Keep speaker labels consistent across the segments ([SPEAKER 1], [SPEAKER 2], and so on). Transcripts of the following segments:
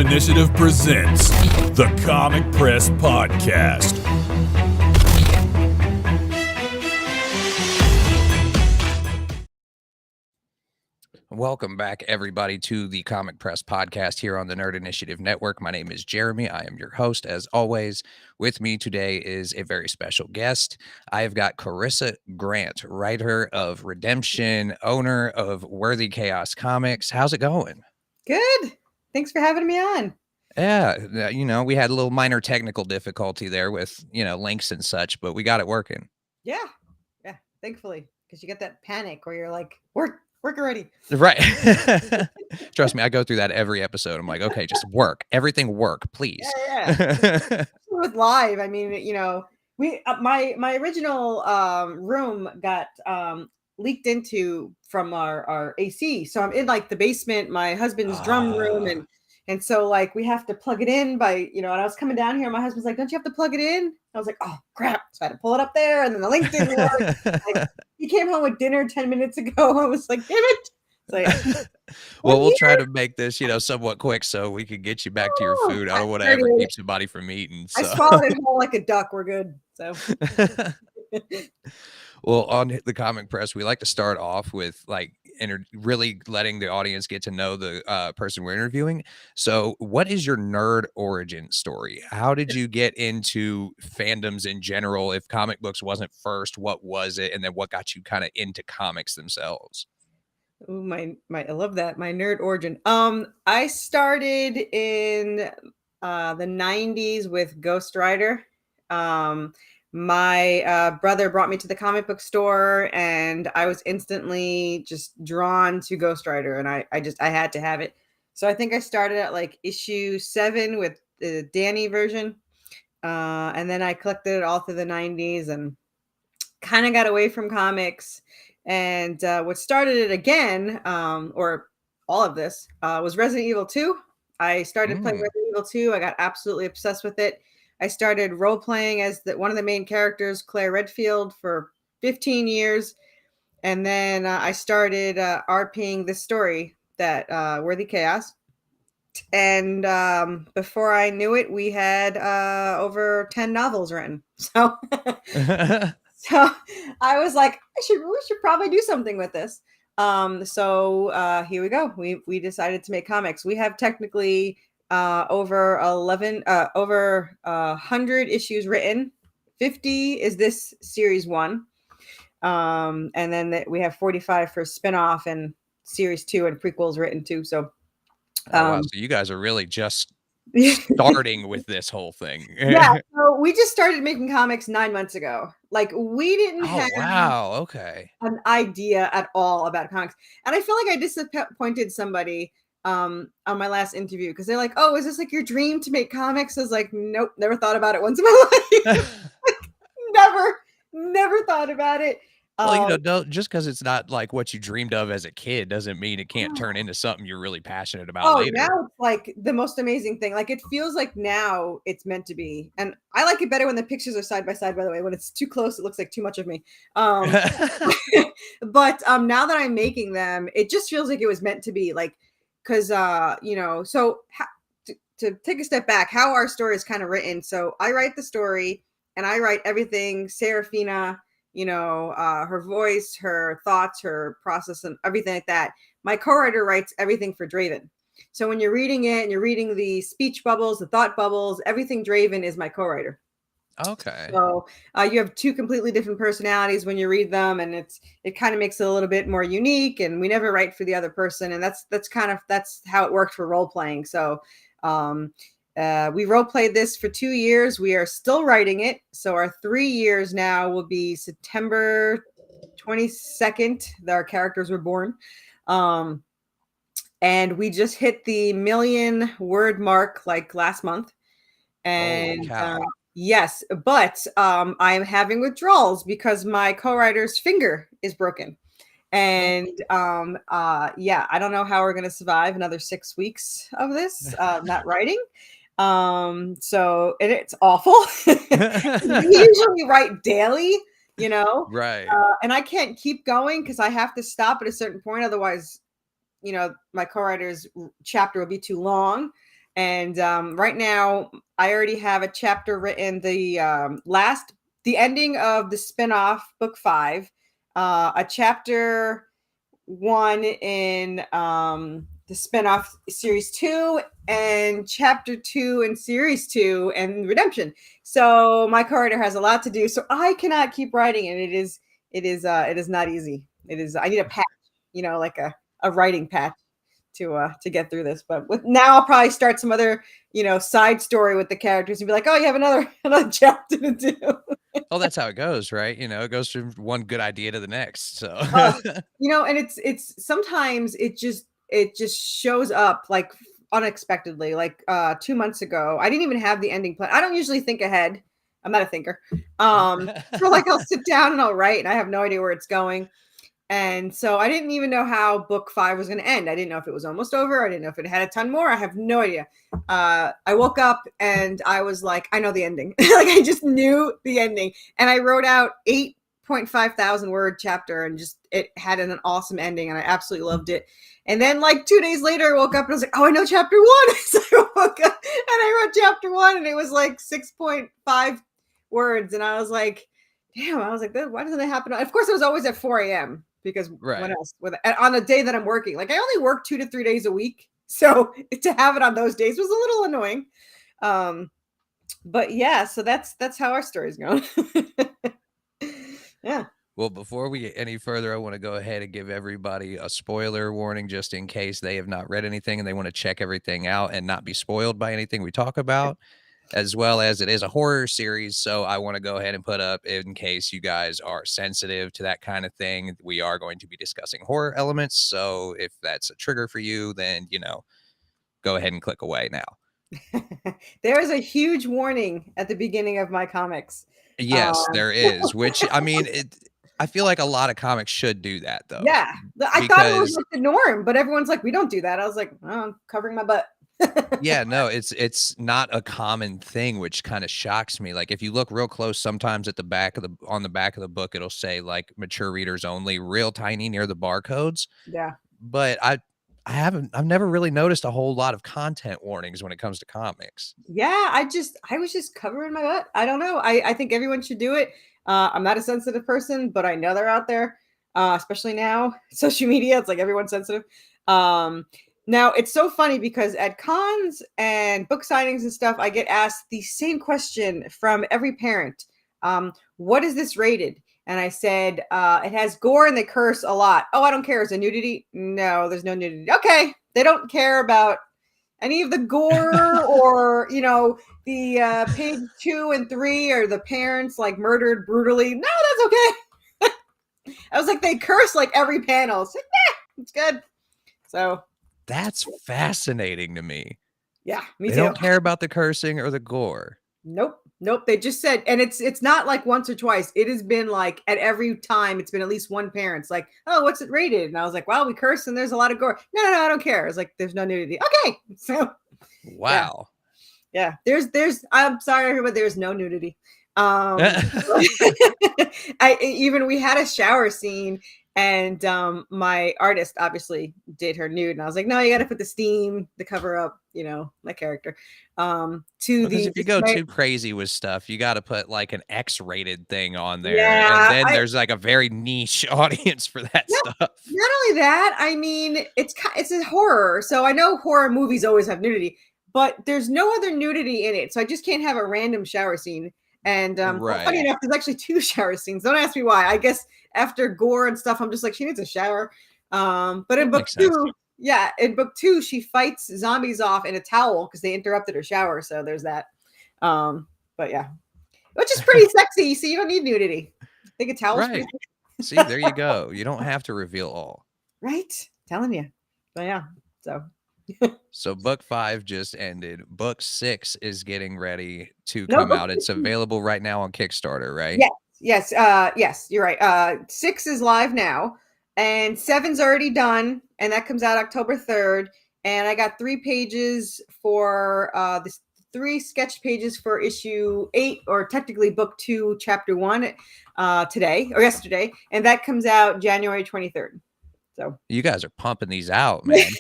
[SPEAKER 1] Initiative presents the Comic Press Podcast.
[SPEAKER 2] Welcome back, everybody, to the Comic Press Podcast here on the Nerd Initiative Network. My name is Jeremy. I am your host, as always. With me today is a very special guest. I have got Corissa Grant, writer of Redemption, owner of Worthy Chaos Comics. How's it going?
[SPEAKER 3] Good. Thanks for having me on.
[SPEAKER 2] Yeah, we had a little minor technical difficulty there with, links and such, but we got it working.
[SPEAKER 3] Yeah, thankfully, because you get that panic where you're like, work already.
[SPEAKER 2] Right. Trust me, I go through that every episode. I'm like, okay, just work. Everything work, please.
[SPEAKER 3] Yeah. With live, I mean, we my original room got leaked into from our AC. So I'm in like the basement, my husband's drum room, and so like we have to plug it in by, and I was coming down here, my husband's like, don't you have to plug it in? I was like, oh crap. So I had to pull it up there, and then the link didn't work. Like, he came home with dinner 10 minutes ago. I was like, damn it. Like,
[SPEAKER 2] well, we'll try to make this, somewhat quick so we can get you back to your food. I don't want to ever keep somebody from eating. So.
[SPEAKER 3] I swallowed it whole like a duck. We're good. So.
[SPEAKER 2] Well, on the Comic Press, we like to start off with really letting the audience get to know the person we're interviewing. So what is your nerd origin story? How did you get into fandoms in general? If comic books wasn't first, what was it? And then what got you kind of into comics themselves?
[SPEAKER 3] Oh, I love that. My nerd origin. I started in the 90s with Ghost Rider. My brother brought me to the comic book store, and I was instantly just drawn to Ghost Rider, and I had to have it. So I think I started at like issue 7 with the Danny version, and then I collected it all through the 90s and kind of got away from comics. And what started it again, or all of this, was Resident Evil 2. I started playing Resident Evil 2. I got absolutely obsessed with it. I started role-playing as one of the main characters, Claire Redfield, for 15 years. And then I started RPing this story, that Worthy Chaos. And before I knew it, we had over 10 novels written. So, so I was like, we should probably do something with this. So here we go. We decided to make comics. We have technically over 100 issues written. 50 is this series 1. And then we have 45 for spinoff and series 2 and prequels written too. So,
[SPEAKER 2] wow, so you guys are really just starting with this whole thing.
[SPEAKER 3] Yeah, so we just started making comics 9 months ago. Like, we didn't have an idea at all about comics. And I feel like I disappointed somebody on my last interview, because they're like, oh, is this like your dream to make comics? I was like, nope, never thought about it once in my life. never thought about it.
[SPEAKER 2] Well, just because it's not like what you dreamed of as a kid doesn't mean it can't turn into something you're really passionate about later.
[SPEAKER 3] Now it's like the most amazing thing. Like, it feels like now it's meant to be. And I like it better when the pictures are side by side, by the way. When it's too close, it looks like too much of me. But now that I'm making them, it just feels like it was meant to be. Like, because, so to take a step back, how our story is kind of written. So I write the story, and I write everything. Serafina, her voice, her thoughts, her process, and everything like that. My co-writer writes everything for Draven. So when you're reading it and you're reading the speech bubbles, the thought bubbles, everything Draven is my co-writer.
[SPEAKER 2] Okay.
[SPEAKER 3] So you have 2 completely different personalities when you read them, and it kind of makes it a little bit more unique. And we never write for the other person, and that's how it worked for role playing. So we role played this for 2 years. We are still writing it. So our 3 years now will be September 22nd. Our characters were born. And we just hit the 1 million word mark like last month. And yes, but I'm having withdrawals because my co-writer's finger is broken. And I don't know how we're going to survive another 6 weeks of this, not writing. So it's awful. We usually write daily,
[SPEAKER 2] right.
[SPEAKER 3] And I can't keep going because I have to stop at a certain point. Otherwise, my co-writer's chapter will be too long. And right now, I already have a chapter written. The ending of the spinoff book 5, a chapter 1 in the spinoff series 2, and chapter 2 in series 2 and Redemption. So my co-writer has a lot to do. So I cannot keep writing, and it is not easy. I need a patch, like a writing patch to get through this. But now I'll probably start some other side story with the characters and be like, oh, you have another chapter to do.
[SPEAKER 2] Oh, that's how it goes, right? It goes from one good idea to the next. So
[SPEAKER 3] And it's sometimes it just shows up like unexpectedly. Like 2 months ago, I didn't even have the ending plan. I don't usually think ahead. I'm not a thinker. So like I'll sit down and I'll write, and I have no idea where it's going. And so I didn't even know how book 5 was going to end. I didn't know if it was almost over. I didn't know if it had a ton more. I have no idea. I woke up and I was like, I know the ending. Like I just knew the ending. And I wrote out 8.5 thousand word chapter, and just it had an awesome ending, and I absolutely loved it. And then like 2 days later, I woke up and I was like, oh, I know chapter 1. So I woke up and I wrote chapter 1, and it was like 6.5 words. And I was like, damn, I was like, why doesn't it happen? Of course, it was always at 4 a.m. because what else? On a day that I'm working, like I only work 2 to 3 days a week. So to have it on those days was a little annoying. But yeah, so that's how our story's going. Yeah.
[SPEAKER 2] Well, before we get any further, I want to go ahead and give everybody a spoiler warning just in case they have not read anything and they want to check everything out and not be spoiled by anything we talk about, as well as it is a horror series. So I want to go ahead and put up, in case you guys are sensitive to that kind of thing, we are going to be discussing horror elements. So if that's a trigger for you, then, go ahead and click away now.
[SPEAKER 3] There is a huge warning at the beginning of my comics.
[SPEAKER 2] Yes, there is, which I mean, I feel like a lot of comics should do that, though.
[SPEAKER 3] Yeah, I thought it was like the norm, but everyone's like, we don't do that. I was like, oh, I'm covering my butt.
[SPEAKER 2] Yeah, no, it's not a common thing, which kind of shocks me. Like if you look real close, sometimes at the back of the book, it'll say like mature readers only, real tiny near the barcodes.
[SPEAKER 3] Yeah,
[SPEAKER 2] but I've never really noticed a whole lot of content warnings when it comes to comics.
[SPEAKER 3] Yeah, I was just covering my butt. I don't know. I think everyone should do it. I'm not a sensitive person, but I know they're out there, especially now, social media. It's like everyone's sensitive. Now it's so funny because at cons and book signings and stuff, I get asked the same question from every parent. What is this rated? And I said, it has gore and they curse a lot. Oh, I don't care. Is there nudity? No, there's no nudity. Okay. They don't care about any of the gore or, the page 2 and 3 or the parents like murdered brutally. No, that's okay. I was like, they curse like every panel. It's like, it's good. So
[SPEAKER 2] that's fascinating to me.
[SPEAKER 3] Yeah, me
[SPEAKER 2] too.
[SPEAKER 3] They
[SPEAKER 2] don't care about the cursing or the gore.
[SPEAKER 3] Nope. They just said, and it's not like once or twice. It has been like at every time. It's been at least one parent's like, oh, what's it rated? And I was like, well, we curse and there's a lot of gore. No, I don't care. It's like there's no nudity. Okay, so
[SPEAKER 2] wow.
[SPEAKER 3] Yeah. There's. I'm sorry, everybody. There's no nudity. We had a shower scene. And my artist obviously did her nude, and I was like, "No, you got to put the steam, the cover up, my character."
[SPEAKER 2] If you go too crazy with stuff, you got to put like an X-rated thing on there,
[SPEAKER 3] yeah,
[SPEAKER 2] and then there's like a very niche audience for that stuff.
[SPEAKER 3] Not only that, I mean, it's a horror, so I know horror movies always have nudity, but there's no other nudity in it, so I just can't have a random shower scene. And funny enough, there's actually 2 shower scenes. Don't ask me why. I guess after gore and stuff, I'm just like, she needs a shower. But in book 2, in book 2, she fights zombies off in a towel because they interrupted her shower. So there's that. But yeah, which is pretty sexy. So you don't need nudity. I think a towel's pretty
[SPEAKER 2] sexy. See, there you go. You don't have to reveal all.
[SPEAKER 3] Right. Telling you. But yeah, so.
[SPEAKER 2] So book 5 just ended. Book 6 is getting ready to come out. It's available right now on Kickstarter, right?
[SPEAKER 3] Yes, you're right. 6 is live now, and 7's already done, and that comes out October 3rd. And I got 3 pages for the 3 sketch pages for issue 8, or technically book 2, chapter 1, today or yesterday, and that comes out January 23rd. So
[SPEAKER 2] you guys are pumping these out, man.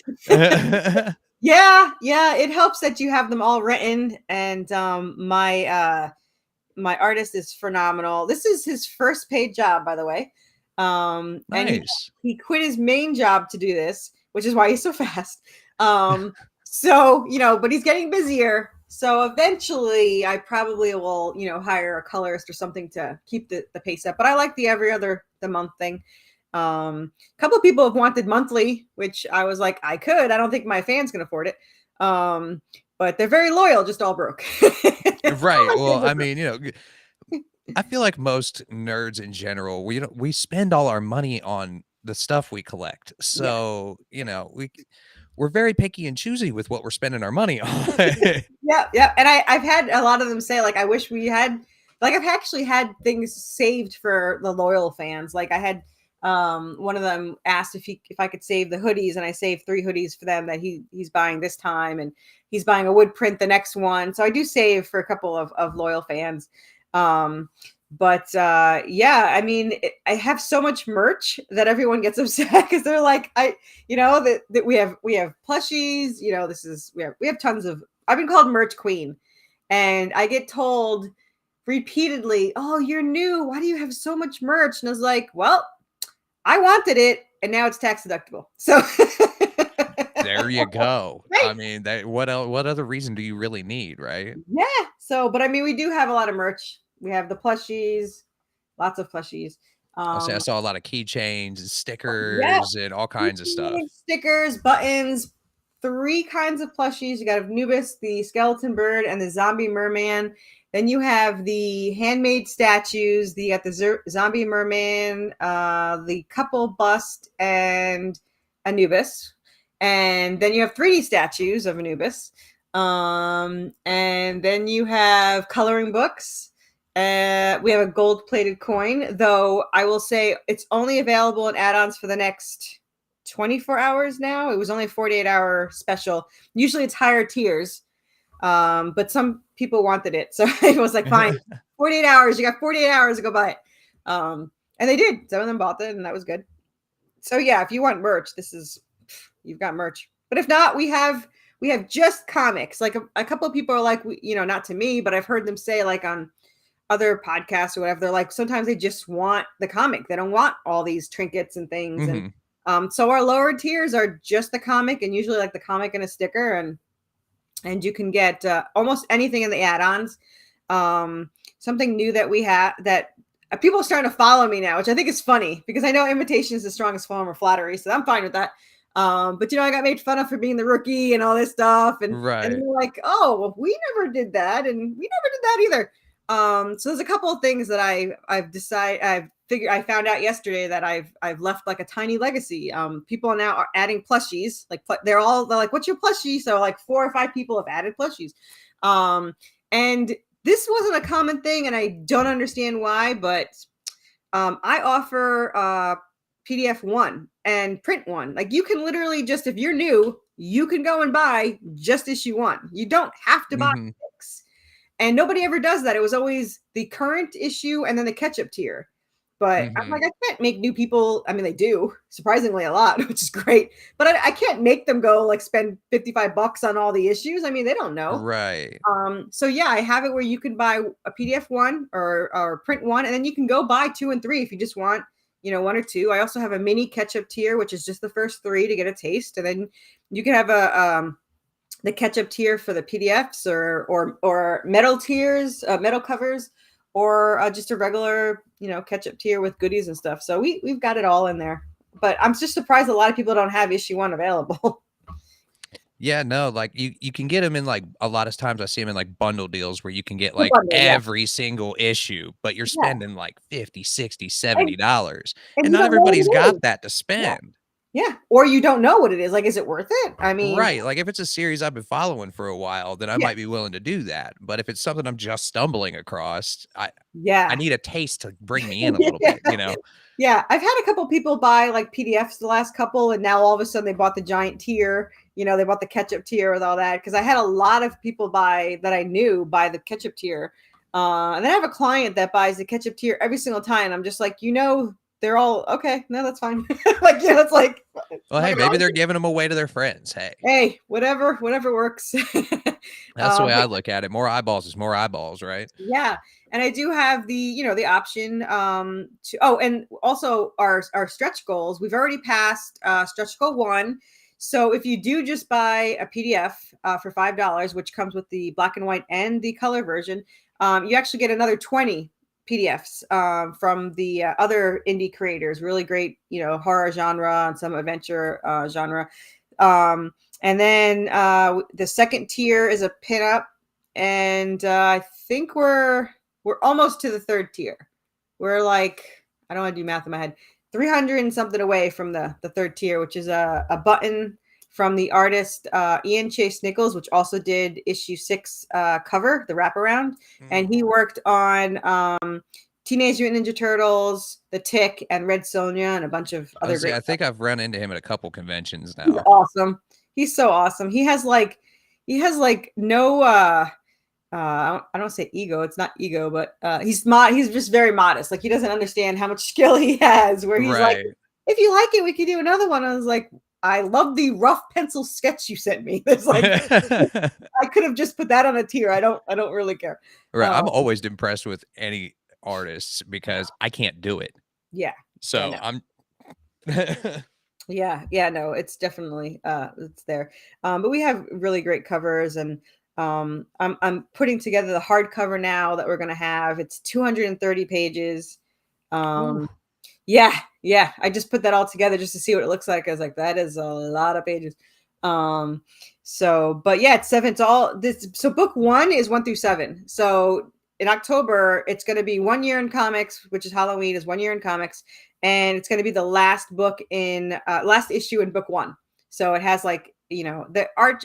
[SPEAKER 3] Yeah, yeah, it helps that you have them all written, and my artist is phenomenal. This is his first paid job, by the way. And
[SPEAKER 2] Nice.
[SPEAKER 3] he quit his main job to do this, which is why he's so fast. So, but he's getting busier. So eventually I probably will, hire a colorist or something to keep the pace up. But I like the month thing. A couple of people have wanted monthly, which I was like, I don't think my fans can afford it. But they're very loyal, just all broke.
[SPEAKER 2] Right. Well, I mean, I feel like most nerds in general, we spend all our money on the stuff we collect.
[SPEAKER 3] Yeah.
[SPEAKER 2] So, we're very picky and choosy with what we're spending our money on.
[SPEAKER 3] Yeah, yeah. And I've had a lot of them say, like, I wish we had, like, I've actually had things saved for the loyal fans. Like I had one of them asked if I could save the hoodies, and I saved 3 hoodies for them that he's buying this time, and he's buying a wood print the next one. So I do save for a couple of loyal fans. Yeah, I mean, I have so much merch that everyone gets upset because they're like, that we have plushies, we have tons of, I've been called merch queen, and I get told repeatedly, oh, you're new, why do you have so much merch? And I was like, well, I wanted it, and now it's tax deductible. So
[SPEAKER 2] There you go.
[SPEAKER 3] right.
[SPEAKER 2] I mean, what other reason do you really need, right?
[SPEAKER 3] Yeah. So, but I mean, we do have a lot of merch. We have the plushies, lots of plushies.
[SPEAKER 2] I'll say I
[SPEAKER 3] Um,
[SPEAKER 2] saw a lot of keychains and
[SPEAKER 3] yeah,
[SPEAKER 2] stickers and all kinds of stuff.
[SPEAKER 3] stickers, buttons, 3 kinds of plushies. You got Anubis, the skeleton bird, and the zombie merman. Then you have the handmade statues. You got the zombie merman, the couple bust, and Anubis. And then you have 3D statues of Anubis. And then you have coloring books. We have a gold-plated coin, though I will say it's only available in add-ons for the next 24 hours now. It was only a 48-hour special. Usually it's higher tiers, but some people wanted it. So it was like, fine, 48 hours. You got 48 hours to go buy it. And they did. Some of them bought it, and that was good. So yeah, if you want merch, you've got merch. But if not, we have just comics. Like a couple of people are like, not to me, but I've heard them say, like, on other podcasts or whatever, they're like, sometimes they just want the comic. They don't want all these trinkets and things.
[SPEAKER 2] Mhm.
[SPEAKER 3] And so our lower tiers are just the comic, and usually like the comic and a sticker, and you can get almost anything in the add-ons. Something new that we have that people are starting to follow me now, which I think is funny because I know imitation is the strongest form of flattery, so I'm fine with that. But I got made fun of for being the rookie and all this stuff, and
[SPEAKER 2] Right.
[SPEAKER 3] they're like, oh, well, we never did that, and we never did that either. So there's a couple of things that I found out yesterday that I've left like a tiny legacy. People now are adding plushies. Like they're like, what's your plushie? So like 4 or 5 people have added plushies. And this wasn't a common thing, and I don't understand why, but I offer PDF 1 and print 1. Like you can literally just, if you're new, you can go and buy just issue 1. You don't have to buy 6. And nobody ever does that. It was always the current issue and then the catch-up tier. But I'm like, I can't make new people. I mean, they do surprisingly a lot, which is great. But I can't make them go like spend $55 on all the issues. I mean, they don't know.
[SPEAKER 2] Right.
[SPEAKER 3] So yeah, I have it where you can buy a PDF 1 or print 1, and then you can go buy 2 and 3 if you just want, 1 or 2. I also have a mini catch-up tier, which is just the first 3 to get a taste, and then you can have the catch-up tier for the PDFs or metal tiers, metal covers, or just a regular, catch-up tier with goodies and stuff. So we've got it all in there. But I'm just surprised a lot of people don't have issue 1 available.
[SPEAKER 2] Yeah, no, like you can get them in like a lot of times I see them in like bundle deals where you can get
[SPEAKER 3] The
[SPEAKER 2] like
[SPEAKER 3] bundle, yeah.
[SPEAKER 2] every single issue, but you're
[SPEAKER 3] Yeah.
[SPEAKER 2] spending like 50, 60, $70.
[SPEAKER 3] And
[SPEAKER 2] And
[SPEAKER 3] you
[SPEAKER 2] not
[SPEAKER 3] don't know what
[SPEAKER 2] everybody's
[SPEAKER 3] it
[SPEAKER 2] got
[SPEAKER 3] is.
[SPEAKER 2] that to spend.
[SPEAKER 3] Yeah. Or you don't know what it is. Like, is it worth it? I mean,
[SPEAKER 2] Right. Like if it's a series I've been following for a while, then I
[SPEAKER 3] yeah.
[SPEAKER 2] might be willing to do that. But if it's something I'm just stumbling across, I
[SPEAKER 3] Yeah.
[SPEAKER 2] need a taste to bring me in a little bit,
[SPEAKER 3] Yeah, I've had a couple people buy like PDFs the last couple, and now all of a sudden they bought the giant tier. They bought the ketchup tier with all that, because I had a lot of people that I knew buy the ketchup tier. And then I have a client that buys the ketchup tier every single time. I'm just like, they're all okay. No, that's fine. Like, it's like,
[SPEAKER 2] well, hey, maybe they're giving them away to their friends.
[SPEAKER 3] Hey, whatever works.
[SPEAKER 2] That's the way I look at it. More eyeballs is more eyeballs, right?
[SPEAKER 3] Yeah. And I do have the, the option and also our stretch goals. We've already passed stretch goal 1. So if you do just buy a PDF for $5, which comes with the black and white and the color version, you actually get another 20 PDFs from the other indie creators, really great, horror genre and some adventure genre. And then the second tier is a pinup, and I think we're almost to the third tier. We're like, I don't want to do math in my head, 300 and something away from the third tier, which is a button from the artist Ian Chase Nichols, which also did issue 6 cover, the wraparound. And he worked on Teenage Mutant Ninja Turtles, The Tick, and Red Sonja, and a bunch of other great
[SPEAKER 2] I think I've run into him at a couple conventions now.
[SPEAKER 3] He's awesome. He's so awesome. He has like no I don't say ego, it's not ego, but he's just very modest. Like, he doesn't understand how much skill he has, where he's like, if you like it, we could do another one. I was like, I love the rough pencil sketch you sent me. There's like, I could have just put that on a tier. I don't really care.
[SPEAKER 2] Right. I'm always impressed with any artists because I can't do it.
[SPEAKER 3] Yeah.
[SPEAKER 2] So I'm
[SPEAKER 3] no, it's definitely it's there. But we have really great covers, and I'm putting together the hardcover now that we're gonna have. It's 230 pages. Yeah. I just put that all together just to see what it looks like. I was like, that is a lot of pages. But yeah, it's 7. It's all this. So book 1 is 1 through 7. So in October, it's going to be 1 year in comics, which is Halloween, is 1 year in comics. And it's going to be the last last issue in book 1. So it has like, the art,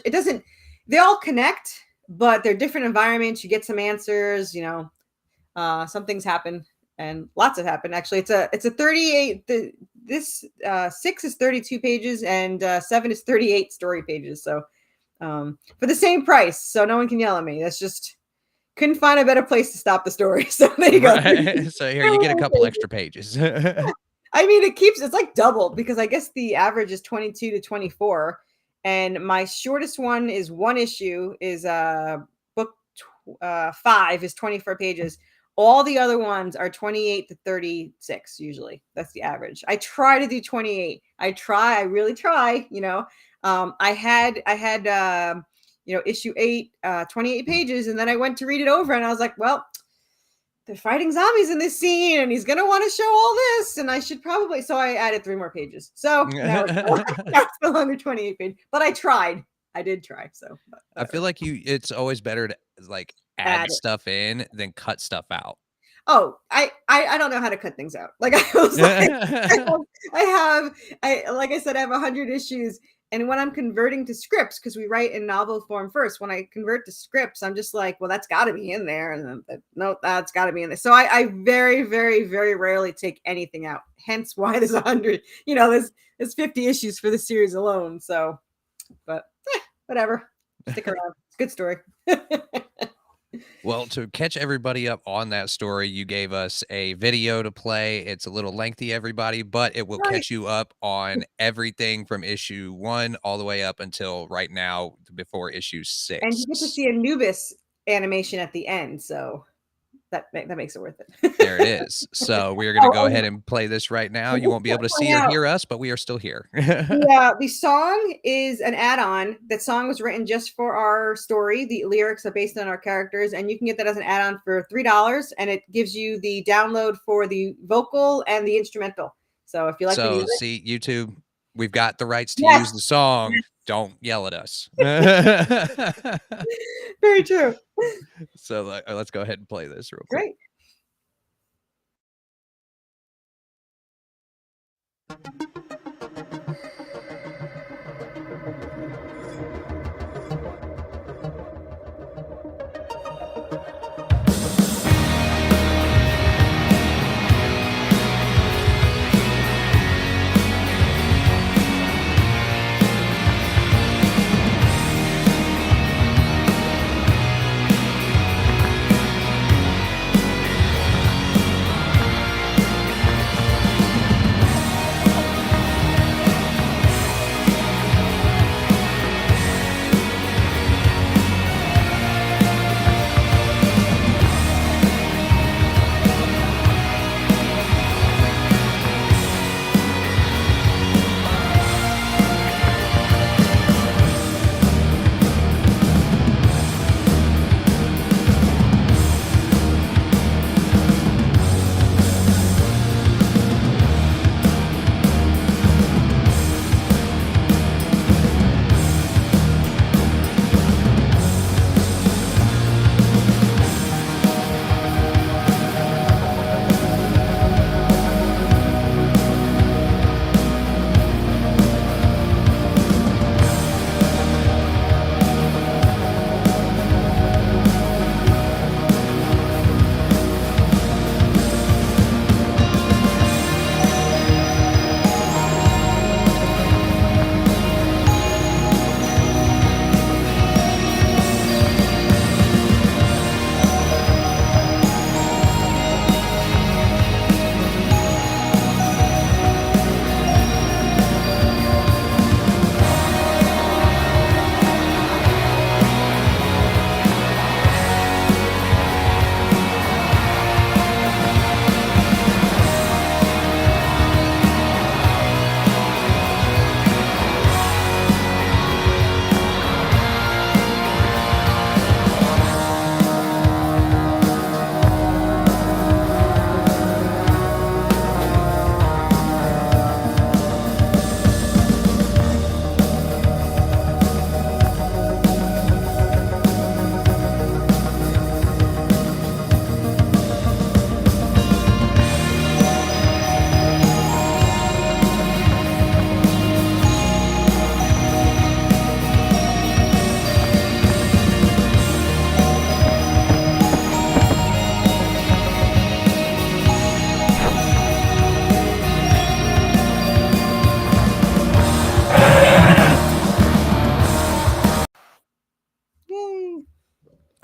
[SPEAKER 3] they all connect, but they're different environments. You get some answers, some things happen. And lots have happened. Actually, it's a 38. This 6 is 32 pages, and 7 is 38 story pages. So for the same price, so no one can yell at me. That's just, couldn't find a better place to stop the story. So there you go.
[SPEAKER 2] Right. So here you get a couple extra pages.
[SPEAKER 3] I mean, it's like double, because I guess the average is 22 to 24, and my shortest one is 1 issue is book 5 is 24 pages. All the other ones are 28 to 36 usually. That's the average. I try to do 28. I really try, I had issue 8, 28 pages, and then I went to read it over, and I was like, well, they're fighting zombies in this scene, and he's going to want to show all this, and I should probably, so I added 3 more pages. So now it's no longer 28 pages, but I tried. I did try. So
[SPEAKER 2] I feel like it's always better to like add stuff in than cut stuff out.
[SPEAKER 3] Oh, I don't know how to cut things out. Like, I was like, like I said, I have 100 issues. And when I'm converting to scripts, because we write in novel form first, when I convert to scripts, I'm just like, well, that's got to be in there. And then, no, that's got to be in there. So I very, very, very rarely take anything out. Hence why there's 100, there's 50 issues for the series alone. So, but whatever. Stick around. It's a good story.
[SPEAKER 2] Well, to catch everybody up on that story, you gave us a video to play. It's a little lengthy, everybody, but it will catch you up on everything from issue 1 all the way up until right now before issue 6.
[SPEAKER 3] And you get to see Anubis animation at the end, so that makes it worth it.
[SPEAKER 2] There it is. So we're going to go ahead and play this right now. You won't be able to see or hear us, but we are still here.
[SPEAKER 3] Yeah, the song is an add-on. That song was written just for our story. The lyrics are based on our characters, and you can get that as an add-on for $3, and it gives you the download for the vocal and the instrumental. So if you like the music,
[SPEAKER 2] see, YouTube, we've got the rights to use the song. Don't yell at us.
[SPEAKER 3] Very true.
[SPEAKER 2] So let's go ahead and play this real quick.
[SPEAKER 3] Great.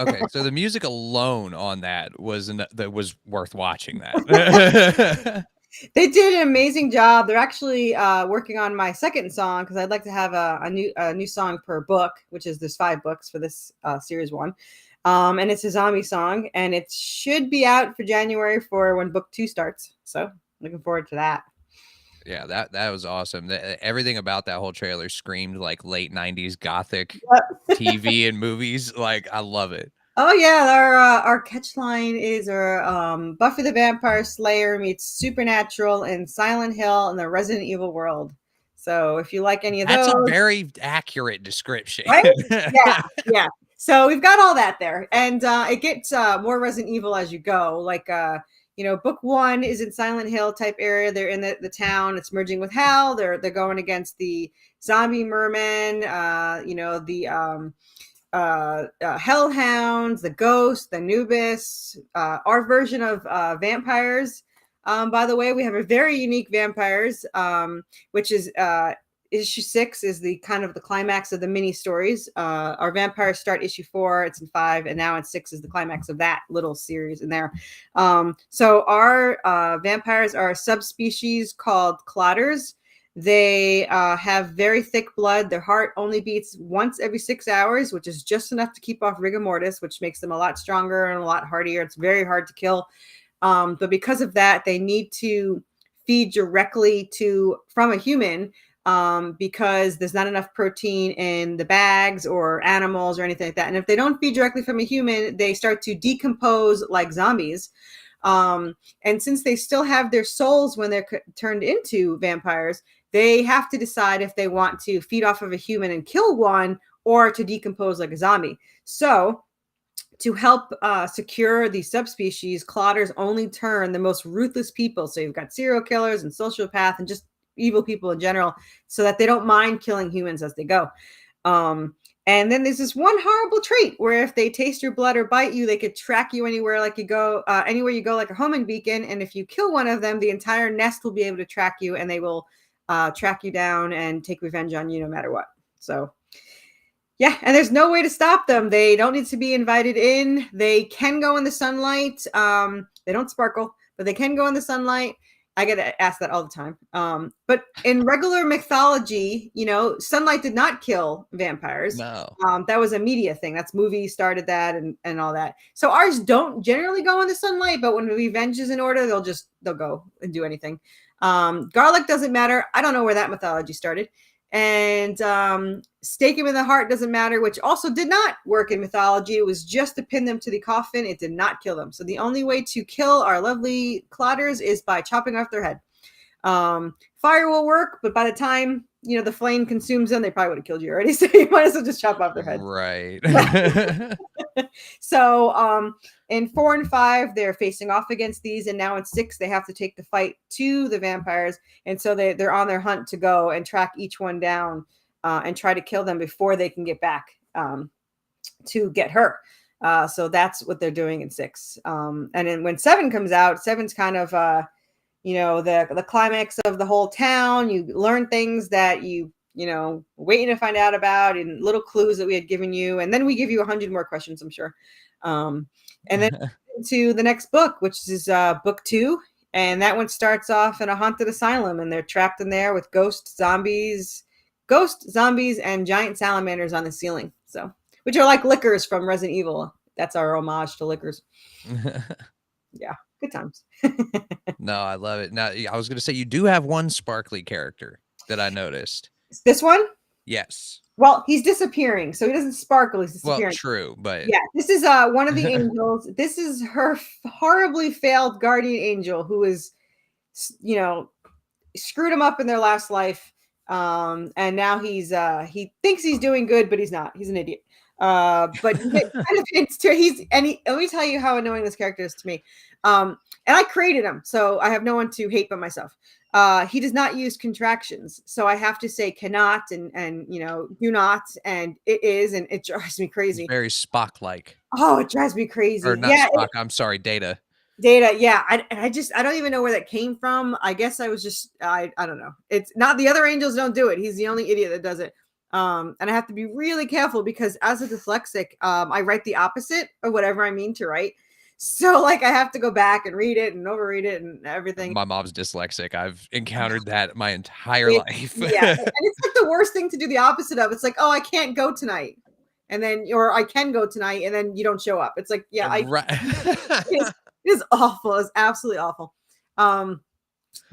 [SPEAKER 2] Okay, so the music alone on that was worth watching that.
[SPEAKER 3] They did an amazing job. They're actually working on my second song because I'd like to have a new song per book, which is there's 5 books for this series 1. And it's a zombie song, and it should be out for January for when book 2 starts. So looking forward to that.
[SPEAKER 2] Yeah, that was awesome. Everything about that whole trailer screamed like late 90s gothic TV and movies. Like, I love it.
[SPEAKER 3] Oh yeah, our catchline is Buffy the Vampire Slayer meets Supernatural and Silent Hill in the Resident Evil world. So if you like any of
[SPEAKER 2] That's
[SPEAKER 3] those,
[SPEAKER 2] a very accurate description.
[SPEAKER 3] right? Yeah. So we've got all that there, and it gets more Resident Evil as you go. Like book 1 is in Silent Hill type area. They're in the town. It's merging with Hell. They're going against the zombie mermen. Hellhounds, the Ghost, the Anubis, our version of vampires. By the way, we have a very unique vampires, which is issue 6 is the kind of the climax of the mini stories. Our vampires start issue 4, it's in 5, and now in 6 is the climax of that little series in there. So our vampires are a subspecies called clotters. They have very thick blood. Their heart only beats once every 6 hours, which is just enough to keep off rigor mortis, which makes them a lot stronger and a lot hardier. It's very hard to kill. But because of that, they need to feed directly from a human because there's not enough protein in the bags or animals or anything like that. And if they don't feed directly from a human, they start to decompose like zombies. And since they still have their souls when they're turned into vampires, they have to decide if they want to feed off of a human and kill one or to decompose like a zombie. So to help secure these subspecies, clotters only turn the most ruthless people. So you've got serial killers and sociopath and just evil people in general, so that they don't mind killing humans as they go. And then there's this one horrible trait where if they taste your blood or bite you, they could track you anywhere anywhere you go, like a homing beacon. And if you kill one of them, the entire nest will be able to track you, and they will track you down and take revenge on you no matter what. So yeah, and there's no way to stop them. They don't need to be invited in. They can go in the sunlight. They don't sparkle, but they can go in the sunlight. I get asked that all the time. But in regular mythology, sunlight did not kill vampires.
[SPEAKER 2] No.
[SPEAKER 3] That was a media thing. That's movies started that and all that. So ours don't generally go in the sunlight, but when revenge is in order, they'll go and do anything. Garlic doesn't matter. I don't know where that mythology started. And stake him in the heart doesn't matter, which also did not work in mythology. It was just to pin them to the coffin. It did not kill them. So the only way to kill our lovely clotters is by chopping off their head. Fire will work, but by the time the flame consumes them, they probably would have killed you already. So you might as well just chop off their head.
[SPEAKER 2] Right.
[SPEAKER 3] So in 4 and 5, they're facing off against these, and now in 6, they have to take the fight to the vampires, and so they're on their hunt to go and track each one down and try to kill them before they can get back to get her. So that's what they're doing in 6. And then when 7 comes out, 7's kind of the climax of the whole town. You learn things that waiting to find out about, and little clues that we had given you, and then we give you 100 more questions, I'm sure. And then to the next book, which is book 2, and that one starts off in a haunted asylum, and they're trapped in there with ghosts, zombies, and giant salamanders on the ceiling. So, which are like lickers from Resident Evil. That's our homage to lickers. Yeah, good times.
[SPEAKER 2] No, I love it. Now, I was going to say, you do have one sparkly character that I noticed.
[SPEAKER 3] This one?
[SPEAKER 2] Yes.
[SPEAKER 3] Well, he's disappearing, so he doesn't sparkle. He's disappearing.
[SPEAKER 2] Well, true, but
[SPEAKER 3] yeah, this is one of the angels. This is her horribly failed guardian angel who is, screwed him up in their last life, and now he thinks he's doing good, but he's not. He's an idiot. But let me tell you how annoying this character is to me. And I created him, so I have no one to hate but myself. He does not use contractions, so I have to say cannot and do not, and it is, and it drives me crazy.
[SPEAKER 2] It's very Spock-like.
[SPEAKER 3] Oh, it drives me crazy.
[SPEAKER 2] Or not Spock. I'm sorry, Data.
[SPEAKER 3] Data, yeah. I don't even know where that came from. I guess I was just I don't know. It's not, the other angels don't do it. He's the only idiot that does it. And I have to be really careful because as a dyslexic, I write the opposite of whatever I mean to write. So like I have to go back and read it and overread it and everything.
[SPEAKER 2] My mom's dyslexic. I've encountered that my entire
[SPEAKER 3] It,
[SPEAKER 2] life.
[SPEAKER 3] yeah, and it's like the worst thing to do the opposite of. It's like, oh, I can't go tonight, and then or I can go tonight, and then you don't show up. It's like, yeah,
[SPEAKER 2] Right.
[SPEAKER 3] it is awful. It's absolutely awful.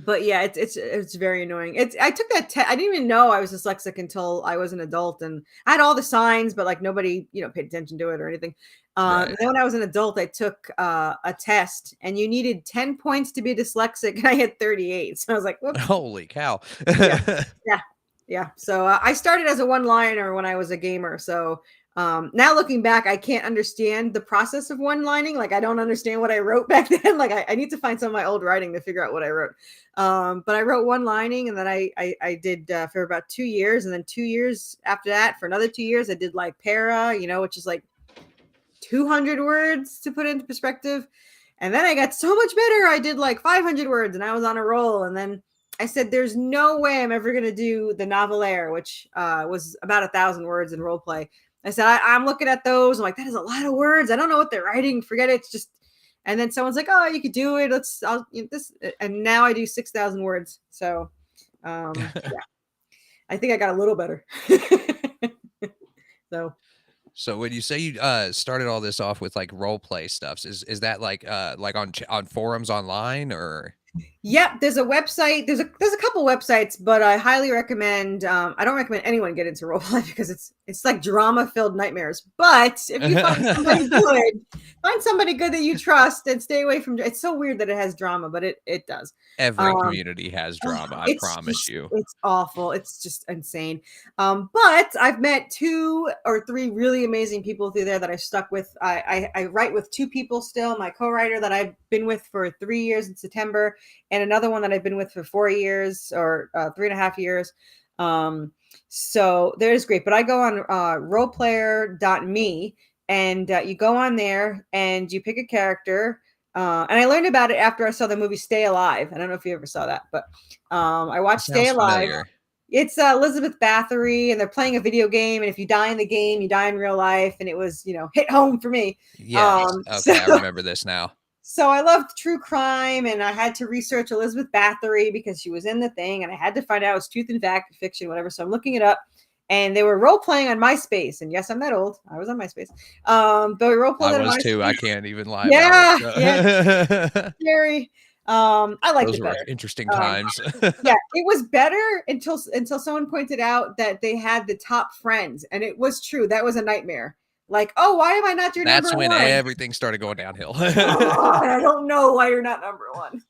[SPEAKER 3] But yeah, it's very annoying. I took that test. I didn't even know I was dyslexic until I was an adult, and I had all the signs, but like nobody, paid attention to it or anything.
[SPEAKER 2] Right.
[SPEAKER 3] And then when I was an adult, I took a test, and you needed 10 points to be dyslexic, and I had 38. So I was like, whoops.
[SPEAKER 2] Holy cow.
[SPEAKER 3] Yeah. So I started as a one-liner when I was a gamer. So now looking back, I can't understand the process of one-lining. Like I don't understand what I wrote back then. Like I need to find some of my old writing to figure out what I wrote. But I wrote one-lining, and then I did for about 2 years, and then 2 years after that, for another 2 years, I did like para, which is like 200 words to put into perspective. And then I got so much better. I did like 500 words, and I was on a roll. And then I said, there's no way I'm ever going to do the Novellaire, which was about 1,000 words in role play. I said, I'm looking at those. I'm like, that is a lot of words. I don't know what they're writing. Forget it. It's just, and then someone's like, oh, you could do it. And now I do 6,000 words. So, yeah, I think I got a little better.
[SPEAKER 2] So when you say you started all this off with like role play stuff, is that like on forums online or?
[SPEAKER 3] Yep, there's a website. There's a couple websites, but I highly recommend. I don't recommend anyone get into roleplay because it's like drama-filled nightmares. But if you find somebody good that you trust, and stay away from. It's so weird that it has drama, but it does.
[SPEAKER 2] Every community has drama. I promise you.
[SPEAKER 3] It's awful. It's just insane. But I've met 2 or 3 really amazing people through there that I stuck with. I write with 2 people still. My co-writer that I've been with for 3 years in September, and another one that I've been with for 4 years or 3.5 years. So that is great. But I go on roleplayer.me, and you go on there and you pick a character. And I learned about it after I saw the movie Stay Alive. I don't know if you ever saw that, but I watched Stay Alive. Familiar. It's Elizabeth Bathory, and they're playing a video game. And if you die in the game, you die in real life. And it was, hit home for me.
[SPEAKER 2] Yeah. Okay, I remember this now.
[SPEAKER 3] So I loved true crime, and I had to research Elizabeth Bathory because she was in the thing, and I had to find out it was truth and fact, fiction, whatever. So I'm looking it up, and they were role playing on MySpace. And yes, I'm that old. I was on MySpace. But we role played on MySpace. I was too.
[SPEAKER 2] I can't even lie.
[SPEAKER 3] Yeah, yeah. Scary. I liked it better.
[SPEAKER 2] Interesting times.
[SPEAKER 3] Yeah, it was better until someone pointed out that they had the top friends, and it was true. That was a nightmare. Like, oh, why am I not your number one?
[SPEAKER 2] That's when everything started going downhill.
[SPEAKER 3] I don't know why you're not number one.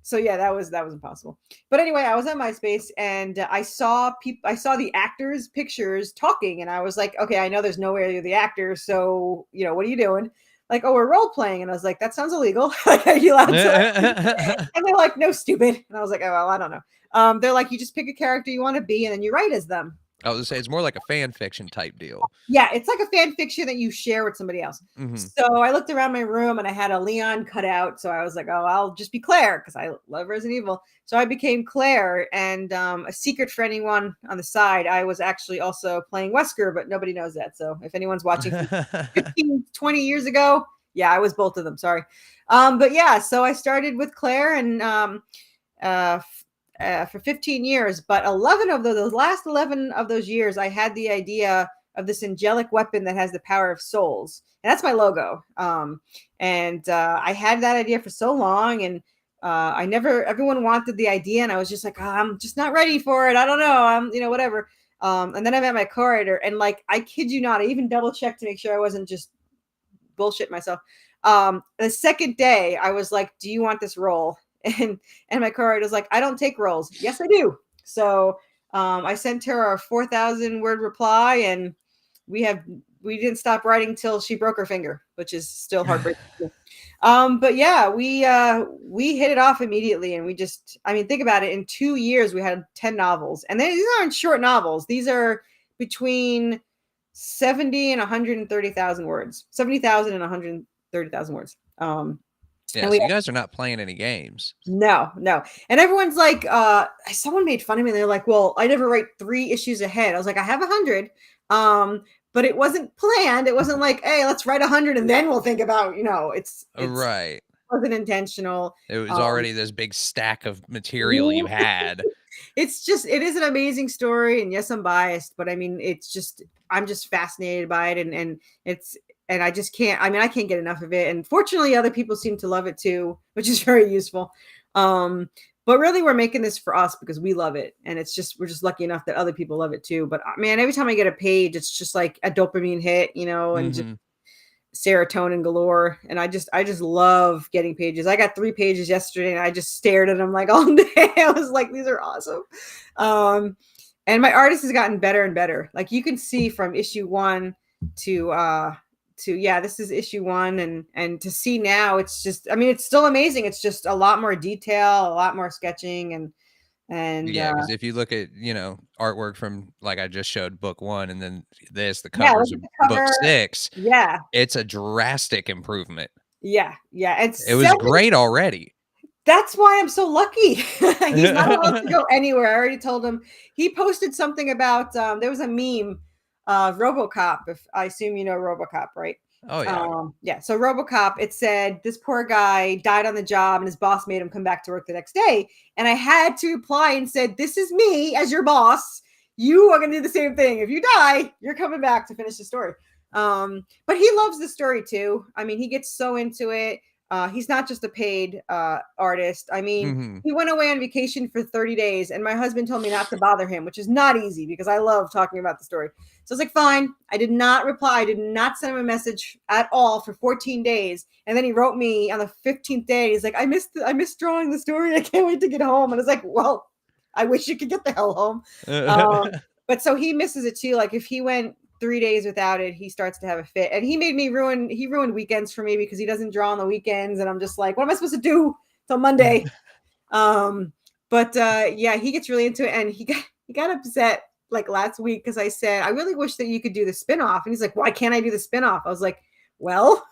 [SPEAKER 3] So yeah, that was impossible. But anyway, I was on MySpace, and I saw the actors' pictures talking, and I was like, okay, I know there's no way you're the actor, so what are you doing? Like, oh, we're role playing, and I was like, that sounds illegal. Like, are you allowed to? And they're like, no, stupid. And I was like, oh, well, I don't know. They're like, you just pick a character you want to be, and then you write as them.
[SPEAKER 2] I was gonna say it's more like a fan fiction type deal.
[SPEAKER 3] Yeah, it's like a fan fiction that you share with somebody else. Mm-hmm. So I looked around my room, and I had a Leon cut out. So I was like, oh, I'll just be Claire because I love Resident Evil. So I became Claire, and a secret for anyone on the side, I was actually also playing Wesker, but nobody knows that. So if anyone's watching 15, 20 years ago, yeah, I was both of them. Sorry. But yeah, so I started with Claire, and for 15 years, but 11 of those last 11 of those years, I had the idea of this angelic weapon that has the power of souls. And that's my logo. I had that idea for so long, and everyone wanted the idea, and I was just like, I'm just not ready for it. I don't know. Whatever. And then I met my co-writer, and like, I kid you not, I even double checked to make sure I wasn't just bullshit myself. The second day I was like, do you want this role? And my co-writer was like, I don't take roles. Yes, I do. So I sent her a 4,000 word reply, and we didn't stop writing till she broke her finger, which is still heartbreaking. But yeah, we hit it off immediately, and think about it. In 2 years, we had 10 novels, and these aren't short novels. These are between 70 and 130,000 words, 70,000 and 130,000 words.
[SPEAKER 2] Yeah,
[SPEAKER 3] And
[SPEAKER 2] so
[SPEAKER 3] we
[SPEAKER 2] you guys are not playing any games.
[SPEAKER 3] No. And everyone's like, someone made fun of me. They're like, well, I never write 3 issues ahead. I was like, I have 100. But it wasn't planned. It wasn't like, hey, let's write 100 and then we'll think about, it's
[SPEAKER 2] Right.
[SPEAKER 3] wasn't intentional.
[SPEAKER 2] It was already this big stack of material you had.
[SPEAKER 3] It is an amazing story. And yes, I'm biased, but I mean, I'm just fascinated by it. And I just can't, I can't get enough of it. And fortunately, other people seem to love it too, which is very useful. But really, we're making this for us because we love it. And we're just lucky enough that other people love it too. But man, every time I get a page, it's just like a dopamine hit, and just serotonin galore. And I just love getting pages. I got 3 pages yesterday and I just stared at them like all day. I was like, these are awesome. And my artist has gotten better and better. Like you can see from issue 1 to this is issue 1 and to see now it's just, it's still amazing. It's just a lot more detail, a lot more sketching and
[SPEAKER 2] yeah, because if you look at artwork from like I just showed book 1 and then the covers of book 6, it's a drastic improvement.
[SPEAKER 3] Yeah
[SPEAKER 2] it was great already.
[SPEAKER 3] That's why I'm so lucky. He's not allowed to go anywhere. I already told him. He posted something about there was a meme RoboCop. If I assume you know RoboCop, right?
[SPEAKER 2] Oh yeah.
[SPEAKER 3] Yeah. So RoboCop, it said this poor guy died on the job and his boss made him come back to work the next day. And I had to reply and said, this is me as your boss. You are going to do the same thing. If you die, you're coming back to finish the story. But he loves the story too. He gets so into it. He's not just a paid artist. He went away on vacation for 30 days and my husband told me not to bother him, which is not easy because I love talking about the story. So I was like, fine. I did not reply. I did not send him a message at all for 14 days. And then he wrote me on the 15th day. He's like, I missed drawing the story. I can't wait to get home. And I was like, well, I wish you could get the hell home. But so he misses it too. Like if he went 3 days without it, he starts to have a fit. And he ruined weekends for me because he doesn't draw on the weekends. And I'm just like, what am I supposed to do till Monday? He gets really into it. And he got upset like last week because I said, I really wish that you could do the spinoff. And he's like, why can't I do the spinoff? I was like, well,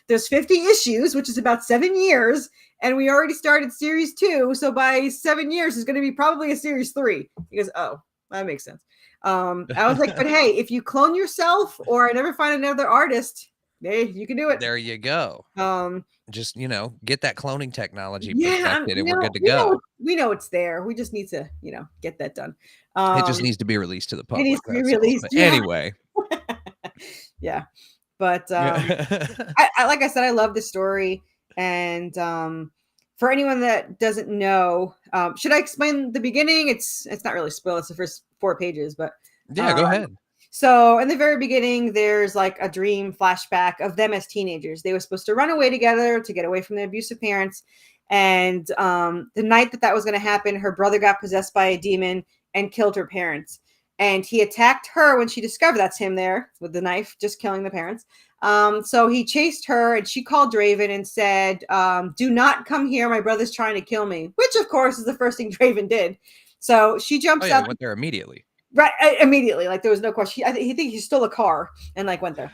[SPEAKER 3] there's 50 issues, which is about 7 years. And we already started series 2. So by 7 years, it's going to be probably a series 3. He goes, oh, that makes sense. I was like, but hey, if you clone yourself or I never find another artist, hey, you can do it.
[SPEAKER 2] There you go. Just, get that cloning technology
[SPEAKER 3] perfected
[SPEAKER 2] and we're good to go.
[SPEAKER 3] We know it's there. We just need to, get that done.
[SPEAKER 2] It just needs to be released to the public.
[SPEAKER 3] It needs to be released.
[SPEAKER 2] Anyway.
[SPEAKER 3] Yeah. But like I said, I love the story. And for anyone that doesn't know, should I explain the beginning? It's not really spoiled. It's the first 4 pages, but
[SPEAKER 2] yeah, go ahead.
[SPEAKER 3] So in the very beginning, there's like a dream flashback of them as teenagers. They were supposed to run away together to get away from their abusive parents. And the night that was going to happen, her brother got possessed by a demon and killed her parents. And he attacked her when she discovered that's him there with the knife, just killing the parents. So he chased her and she called Draven and said, do not come here. My brother's trying to kill me, which of course is the first thing Draven did. So she jumps out.
[SPEAKER 2] Went there immediately.
[SPEAKER 3] Right. Immediately. Like there was no question. He think he stole a car and like went there.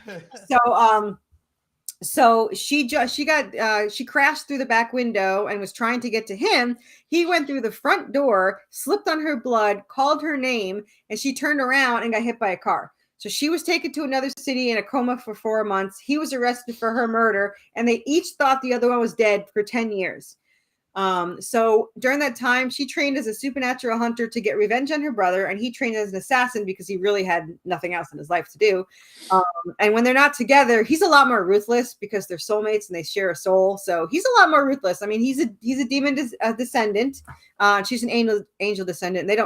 [SPEAKER 3] So she crashed through the back window and was trying to get to him. He went through the front door, slipped on her blood, called her name, and she turned around and got hit by a car. So she was taken to another city in a coma for 4 months. He was arrested for her murder, and they each thought the other one was dead for 10 years. So during that time, she trained as a supernatural hunter to get revenge on her brother, and he trained as an assassin because he really had nothing else in his life to do. And when they're not together, he's a lot more ruthless because they're soulmates and they share a soul. So he's a lot more ruthless. He's a demon descendant. She's an angel descendant. And they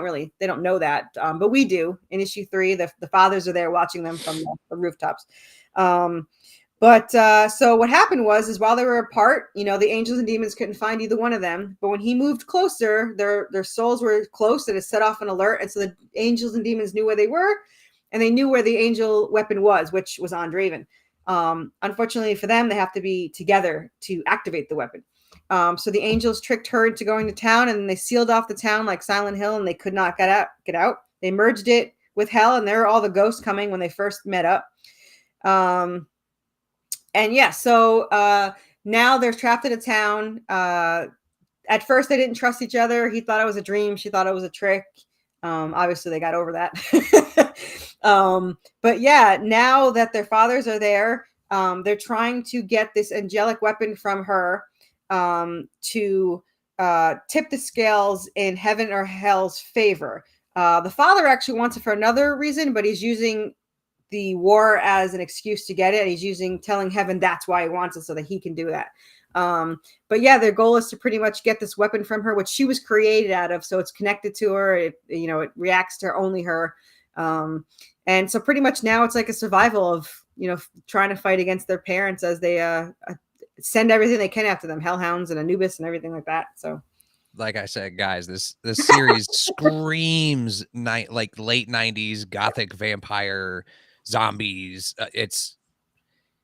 [SPEAKER 3] don't know that, but we do. In issue 3, the fathers are there watching them from the rooftops. So what happened is while they were apart, the angels and demons couldn't find either one of them. But when he moved closer, their souls were close and it set off an alert. And so the angels and demons knew where they were and they knew where the angel weapon was, which was on Draven. Unfortunately for them, they have to be together to activate the weapon. So the angels tricked her into going to town and they sealed off the town like Silent Hill and they could not get out. They merged it with hell and there are all the ghosts coming when they first met up. So now they're trapped in a town. At first they didn't trust each other. He thought it was a dream. She thought it was a trick. Obviously they got over that. But yeah, now that their fathers are there, they're trying to get this angelic weapon from her to tip the scales in heaven or hell's favor. The father actually wants it for another reason, but he's using the war as an excuse to get it. He's telling heaven that's why he wants it, so that he can do that. But yeah, their goal is to pretty much get this weapon from her, which she was created out of. So it's connected to her. It reacts to only her. And so pretty much now it's like a survival of, trying to fight against their parents as they send everything they can after them, hellhounds and Anubis and everything like that. So,
[SPEAKER 2] like I said, guys, this series screams like late 90s gothic vampire zombies.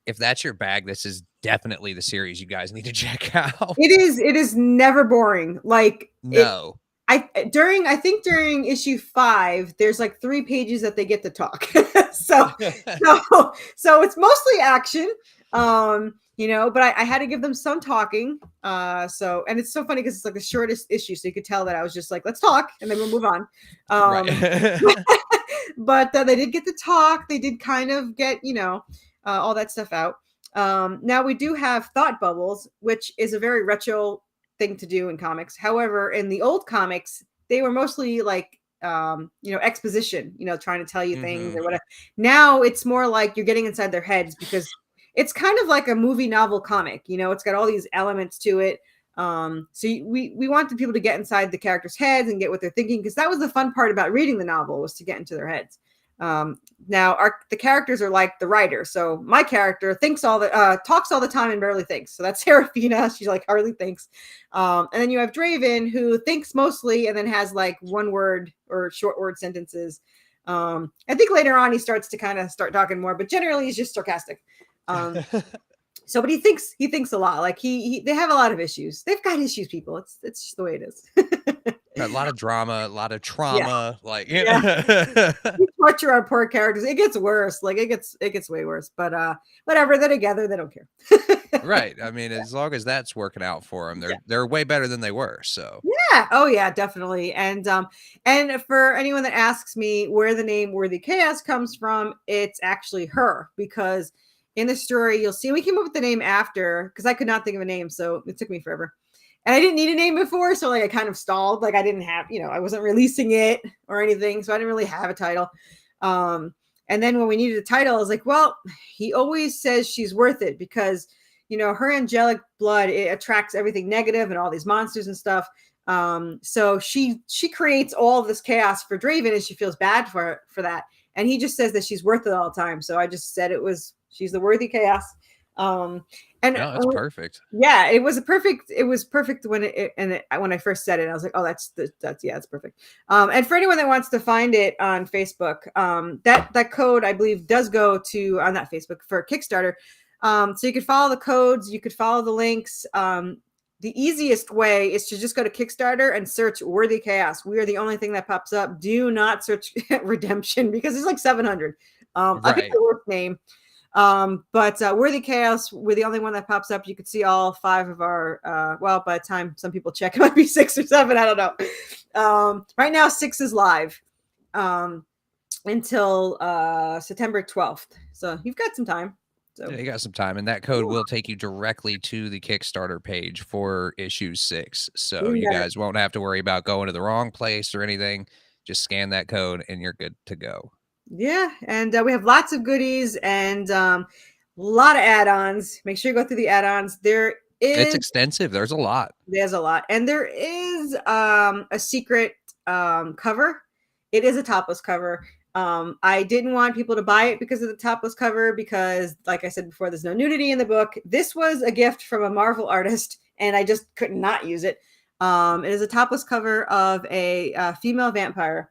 [SPEAKER 2] If that's your bag, this is definitely the series you guys need to check out.
[SPEAKER 3] It is never boring. Like,
[SPEAKER 2] no.
[SPEAKER 3] I think during issue 5, there's like 3 pages that they get to talk. so it's mostly action. But I had to give them some talking. And it's so funny because it's like the shortest issue, so you could tell that I was just like, let's talk, and then we'll move on.
[SPEAKER 2] Right.
[SPEAKER 3] But they did get to talk. They did kind of get, all that stuff out. Now we do have thought bubbles, which is a very retro thing to do in comics. However, in the old comics, they were mostly like, exposition, trying to tell you things or whatever. Now it's more like you're getting inside their heads, because it's kind of like a movie novel comic. It's got all these elements to it. So we wanted people to get inside the characters' heads and get what they're thinking, because that was the fun part about reading the novel, was to get into their heads. Now the characters are like the writer. So my character talks all the time and barely thinks. So that's Serafina. She's like hardly thinks. And then you have Draven, who thinks mostly and then has like one word or short word sentences. I think later on he starts to kind of start talking more, but generally he's just sarcastic. So, but he thinks a lot. Like they have a lot of issues. They've got issues, people. It's just the way it is.
[SPEAKER 2] A lot of drama, a lot of trauma.
[SPEAKER 3] Yeah.
[SPEAKER 2] Like,
[SPEAKER 3] We torture our poor characters. It gets worse. Like it gets way worse. But whatever. They're together. They don't care.
[SPEAKER 2] Right. I mean, as long as that's working out for them, they're way better than they were. So
[SPEAKER 3] yeah. Oh yeah, definitely. And for anyone that asks me where the name Worthy Chaos comes from, it's actually her, because in the story you'll see we came up with the name after, because I could not think of a name, so it took me forever. And I didn't need a name before, so like I kind of stalled. Like I didn't have, I wasn't releasing it or anything, so I didn't really have a title. And then when we needed a title, I was like, well, he always says she's worth it, because her angelic blood, it attracts everything negative and all these monsters and stuff. So she creates all of this chaos for Draven, and she feels bad for that. And he just says that she's worth it all the time. So I just said she's the Worthy Chaos. And
[SPEAKER 2] no, it's perfect.
[SPEAKER 3] Yeah, it was perfect. It was perfect when when I first said it, I was like, oh, that's it's perfect. And for anyone that wants to find it on Facebook, that code, I believe, does go to on that Facebook for Kickstarter. So you could follow the codes, you could follow the links. The easiest way is to just go to Kickstarter and search Worthy Chaos. We are the only thing that pops up. Do not search Redemption, because there's like 700.
[SPEAKER 2] Right.
[SPEAKER 3] I think the worst name. But Worthy Chaos, we're the only one that pops up. You could see all 5 of our, by the time some people check, it might be 6 or 7. I don't know. Right now, 6 is live until September 12th. So you've got some time. So.
[SPEAKER 2] Yeah, you got some time, and that code will take you directly to the Kickstarter page for issue 6. So you guys won't have to worry about going to the wrong place or anything. Just scan that code and you're good to go.
[SPEAKER 3] Yeah, and we have lots of goodies and a lot of add-ons. Make sure you go through the add-ons. It's
[SPEAKER 2] extensive. There's a lot.
[SPEAKER 3] There's a lot. And there is a secret cover. It is a topless cover. I didn't want people to buy it because of the topless cover, because, like I said before, there's no nudity in the book. This was a gift from a Marvel artist, and I just could not use it. It is a topless cover of a female vampire.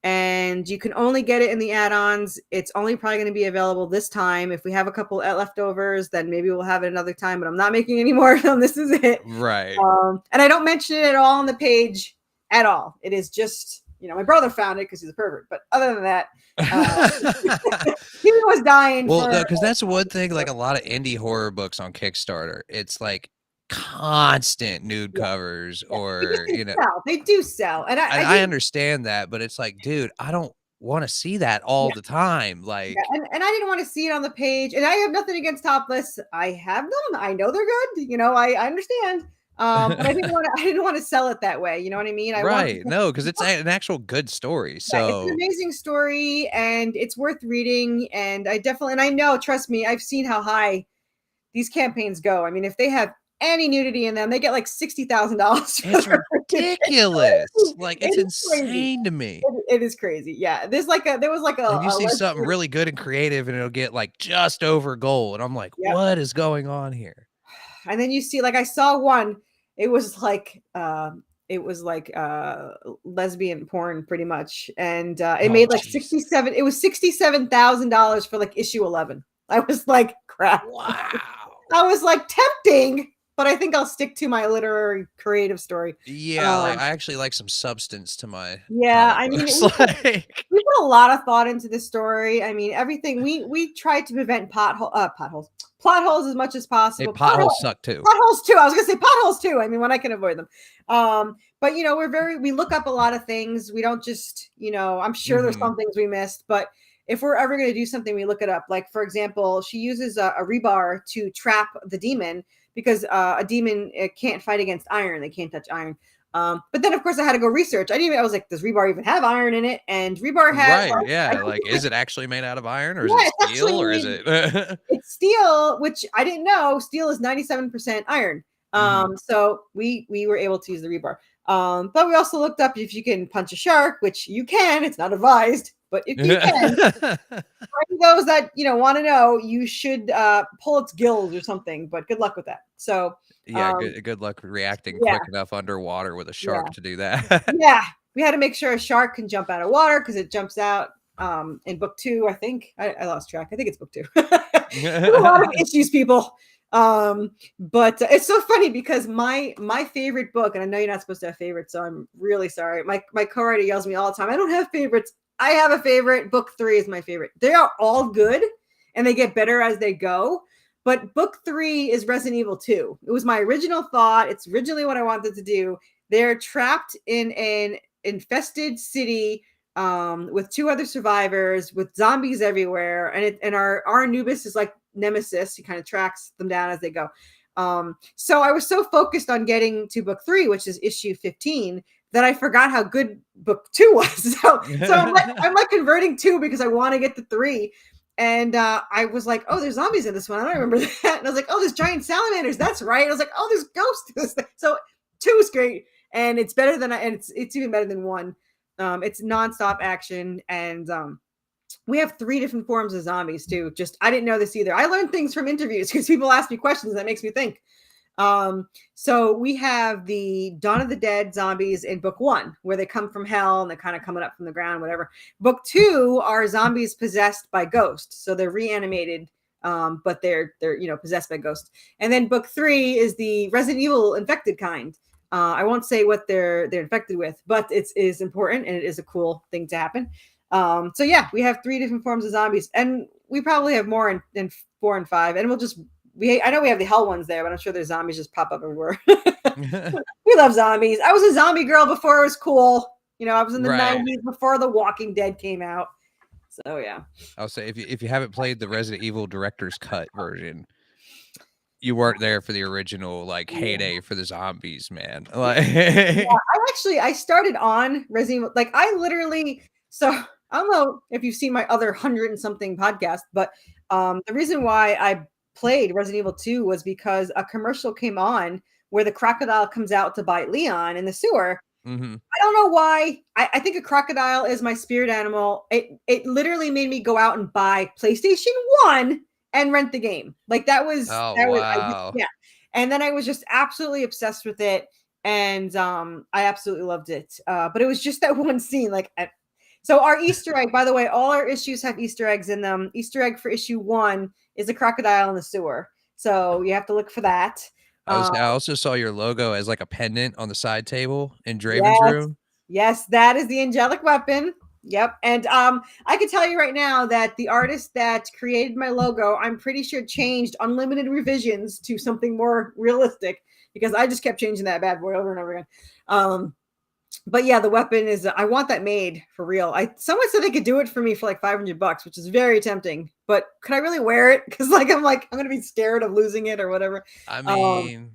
[SPEAKER 3] And you can only get it in the add-ons. It's only probably going to be available this time. If we have a couple leftovers, then maybe we'll have it another time, but I'm not making any more. This is it.
[SPEAKER 2] Right.
[SPEAKER 3] And I don't mention it at all on the page at all. It is just my brother found it because he's a pervert. But other than that, he was dying.
[SPEAKER 2] Well, because that's one thing, like a lot of indie horror books on Kickstarter, it's like constant nude covers or,
[SPEAKER 3] they do sell. And
[SPEAKER 2] I understand that, but it's like, dude, I don't want to see that all the time. Like,
[SPEAKER 3] and I didn't want to see it on the page. And I have nothing against topless. I have them. I know they're good. I understand. But I didn't want to sell it that way. You know what I mean?
[SPEAKER 2] No, because it's an actual good story. So
[SPEAKER 3] it's an amazing story and it's worth reading. And I know, trust me, I've seen how high these campaigns go. I mean, if they have any nudity in them, they get like $60,000.
[SPEAKER 2] It's ridiculous. Like, it's insane to me.
[SPEAKER 3] It is crazy. Yeah. There was like a,
[SPEAKER 2] you see something really good and creative and it'll get like just over goal. And I'm like, what is going on here?
[SPEAKER 3] And then you see, like, I saw one, it was like lesbian porn pretty much. And it made like $67,000 for like issue 11. I was like, crap.
[SPEAKER 2] Wow.
[SPEAKER 3] I was like, tempting, but I think I'll stick to my literary creative story.
[SPEAKER 2] Yeah, I actually like some substance to my.
[SPEAKER 3] Yeah, I mean, we put a lot of thought into this story. I mean, everything we tried to prevent plot holes as much as possible.
[SPEAKER 2] Hey, potholes suck too.
[SPEAKER 3] Potholes too. I was gonna say potholes too. I mean, when I can avoid them. But we look up a lot of things. We don't just, I'm sure there's some things we missed, but if we're ever going to do something, we look it up. Like, for example, she uses a rebar to trap the demon because a demon can't fight against iron. They can't touch iron. But then, of course, I had to go research. I was like, does rebar even have iron in it? And rebar has
[SPEAKER 2] is it actually made out of iron or is it steel or is it?
[SPEAKER 3] It's steel, which I didn't know. Steel is 97% iron. So we were able to use the rebar. But we also looked up if you can punch a shark, which you can. It's not advised, but if you can, for those that want to know, you should pull its gills or something. But good luck with that. So
[SPEAKER 2] good luck reacting quick enough underwater with a shark to do that.
[SPEAKER 3] We had to make sure a shark can jump out of water because it jumps out in book 2. I think I lost track. I think it's book 2. A lot of issues, people. But it's so funny because my favorite book, and I know you're not supposed to have favorites, so I'm really sorry. My co-writer yells at me all the time, I don't have favorites. I have a favorite. Book 3 is my favorite. They are all good and they get better as they go. But book 3 is Resident Evil 2. It was my original thought. It's originally what I wanted to do. They're trapped in an infested city with 2 other survivors with zombies everywhere. And our Anubis is like Nemesis. He kind of tracks them down as they go. So I was so focused on getting to book 3, which is issue 15, that I forgot how good book 2 was. So I'm like converting 2 because I want to get to 3. And I was like, oh, there's zombies in this one. I don't remember that. And I was like, oh, there's giant salamanders. That's right. I was like, oh, there's ghosts. So 2 is great. And it's better than, and it's even better than 1. It's nonstop action. And we have 3 different forms of zombies too. I didn't know this either. I learned things from interviews because people ask me questions that makes me think. So we have the Dawn of the Dead zombies in book 1, where they come from hell and they're kind of coming up from the ground, whatever. Book 2 are zombies possessed by ghosts. So they're reanimated, but they're possessed by ghosts. And then book 3 is the Resident Evil infected kind. I won't say what they're infected with, but it is important and it is a cool thing to happen. So yeah, we have 3 different forms of zombies, and we probably have more in 4 and 5, and I know we have the hell ones there, but I'm sure there's zombies just pop up everywhere. We love zombies. I was a zombie girl before it was cool. I was in the 90s before The Walking Dead came out. So yeah.
[SPEAKER 2] I'll say if you haven't played the Resident Evil director's cut version, you weren't there for the original heyday for the zombies, man.
[SPEAKER 3] I started on Resident Evil. So I don't know if you've seen my other 100 and something podcast, but the reason why I played Resident Evil 2 was because a commercial came on where the crocodile comes out to bite Leon in the sewer.
[SPEAKER 2] Mm-hmm.
[SPEAKER 3] I don't know why. I think a crocodile is my spirit animal. It literally made me go out and buy PlayStation 1 and rent the game. Wow. And then I was just absolutely obsessed with it. And I absolutely loved it. But it was just that one scene. So our Easter egg, by the way, all our issues have Easter eggs in them. Easter egg for issue 1 is a crocodile in the sewer. So you have to look for that.
[SPEAKER 2] I also saw your logo as a pendant on the side table in Draven's room.
[SPEAKER 3] Yes, that is the angelic weapon. Yep. And I can tell you right now that the artist that created my logo, I'm pretty sure changed unlimited revisions to something more realistic, because I just kept changing that bad boy over and over again. But yeah, the weapon is, I want that made for real. Someone said they could do it for me for like $500, which is very tempting, but could I really wear it? Because I'm going to be scared of losing it or whatever.
[SPEAKER 2] I mean,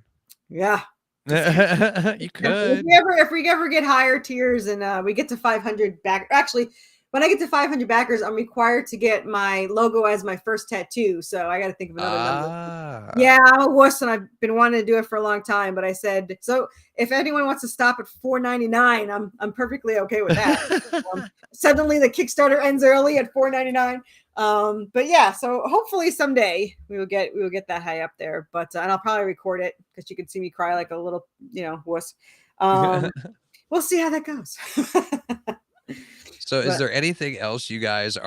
[SPEAKER 3] yeah.
[SPEAKER 2] you could.
[SPEAKER 3] If we ever get higher tiers and we get to 500 back, actually, when I get to 500 backers, I'm required to get my logo as my first tattoo. So I got to think of another number. Yeah, I'm a wuss, and I've been wanting to do it for a long time. But I said, so if anyone wants to stop at $4.99, I'm perfectly okay with that. Suddenly, the Kickstarter ends early at $4.99. But yeah, so hopefully someday we will get that high up there. But and I'll probably record it, because you can see me cry like a little, wuss. We'll see how that goes.
[SPEAKER 2] So is there anything else you guys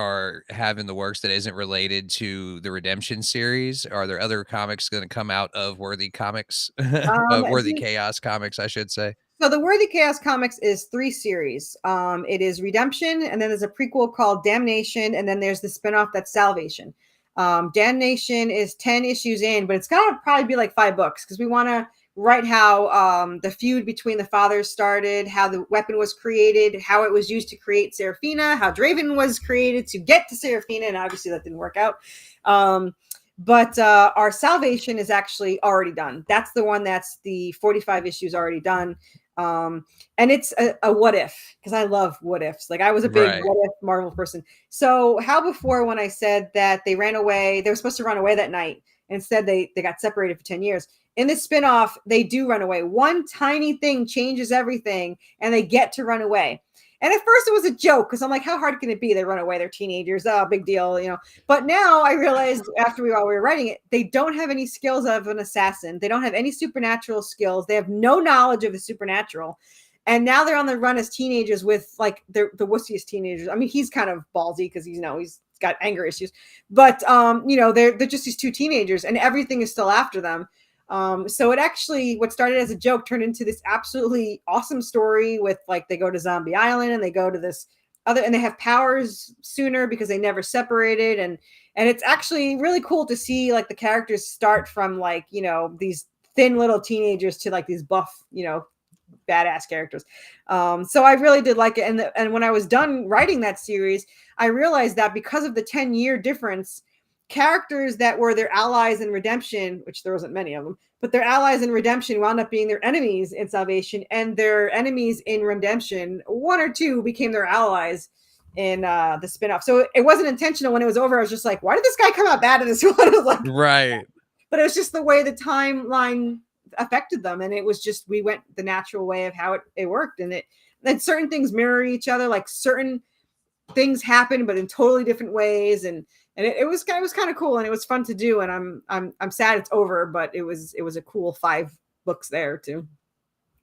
[SPEAKER 2] have in the works that isn't related to the Redemption series? Are there other comics going to come out of Worthy Comics? Worthy Chaos Comics, I should say.
[SPEAKER 3] So the Worthy Chaos Comics is 3 series. It is Redemption, and then there's a prequel called Damnation, and then there's the spinoff that's Salvation. Damnation is 10 issues in, but it's got to probably be like 5 books, because we want to write how the feud between the fathers started, how the weapon was created, how it was used to create Seraphina, how Draven was created to get to Seraphina, and obviously that didn't work out. But our Salvation is actually already done. That's the one that's the 45 issues already done. And it's a what if, because I love what ifs. Like, I was a big what if Marvel person. So how before, when I said that they ran away, they were supposed to run away that night. Instead, they got separated for 10 years. In this spinoff, they do run away. One tiny thing changes everything, and they get to run away. And at first it was a joke, because I'm like, how hard can it be? They run away. They're teenagers. Oh, big deal, But now I realized, while we were writing it, they don't have any skills of an assassin. They don't have any supernatural skills. They have no knowledge of the supernatural. And now they're on the run as teenagers with, like, the wussiest teenagers. I mean, he's kind of ballsy because he's got anger issues. But, they're just these 2 teenagers, and everything is still after them. So it actually, what started as a joke turned into this absolutely awesome story with, like, they go to Zombie Island, and they go to this other, and they have powers sooner because they never separated. And it's actually really cool to see, like, the characters start from, like, these thin little teenagers to, like, these buff, badass characters. So I really did like it. And when I was done writing that series, I realized that because of the 10-year difference, characters that were their allies in Redemption, which there wasn't many of them, but their allies in Redemption wound up being their enemies in Salvation, and their enemies in Redemption, 1 or 2, became their allies in the spinoff. So it wasn't intentional. When it was over, I was just like, why did this guy come out bad in this one? I was like,
[SPEAKER 2] right.
[SPEAKER 3] But it was just the way the timeline affected them, and it was just, we went the natural way of how it worked, and then certain things mirror each other, like certain things happen but in totally different ways, and it was kind of cool, and it was fun to do. And I'm sad it's over, but it was a cool 5 books there too.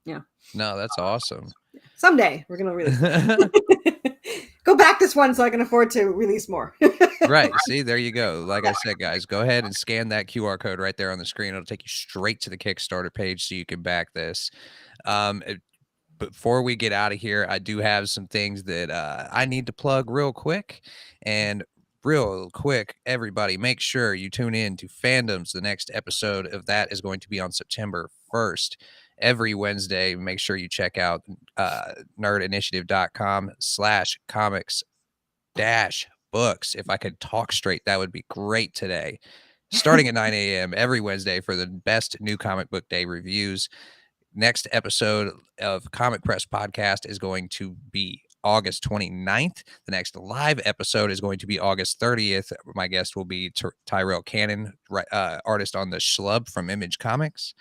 [SPEAKER 3] Yeah.
[SPEAKER 2] No, that's awesome.
[SPEAKER 3] Someday we're gonna release go back this one so I can afford to release more.
[SPEAKER 2] Right. See, there you go. Like I said, guys, go ahead and scan that QR code right there on the screen. It'll take you straight to the Kickstarter page so you can back this. Before we get out of here, I do have some things that I need to plug real quick. And real quick, everybody, make sure you tune in to Fandoms. The next episode of that is going to be on September 1st. Every Wednesday, make sure you check out nerdinitiative.com/comics-books. If I could talk straight, that would be great today. Starting at 9 a.m. every Wednesday for the best new comic book day reviews. Next episode of Comic Press Podcast is going to be August 29th. The next live episode is going to be August 30th. My guest will be Tyrell Cannon, artist on the Schlub from Image Comics.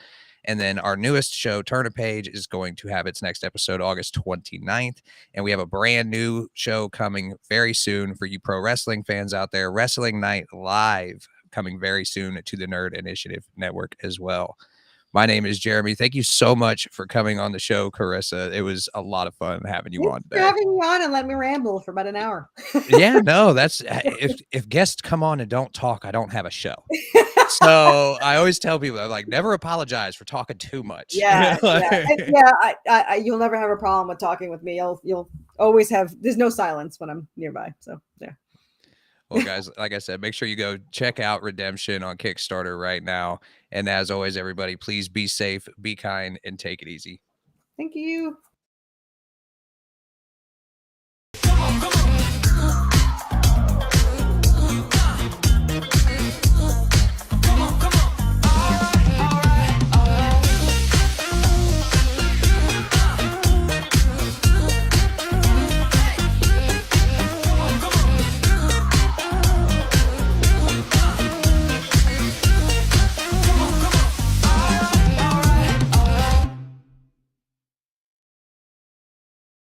[SPEAKER 2] And then our newest show, Turn a Page, is going to have its next episode August 29th. And we have a brand new show coming very soon for you pro wrestling fans out there. Wrestling Night Live coming very soon to the Nerd Initiative Network as well. My name is Jeremy. Thank you so much for coming on the show, Corissa. It was a lot of fun having you on today.
[SPEAKER 3] Having me on and let me ramble for about an hour.
[SPEAKER 2] Yeah, no, that's if guests come on and don't talk, I don't have a show. So I always tell people, I'm like, never apologize for talking too much.
[SPEAKER 3] Yeah, you'll never have a problem with talking with me. You'll always have. There's no silence when I'm nearby. So yeah.
[SPEAKER 2] Well, guys, like I said, make sure you go check out Redemption on Kickstarter right now. And as always, everybody, please be safe, be kind, and take it easy.
[SPEAKER 3] Thank you.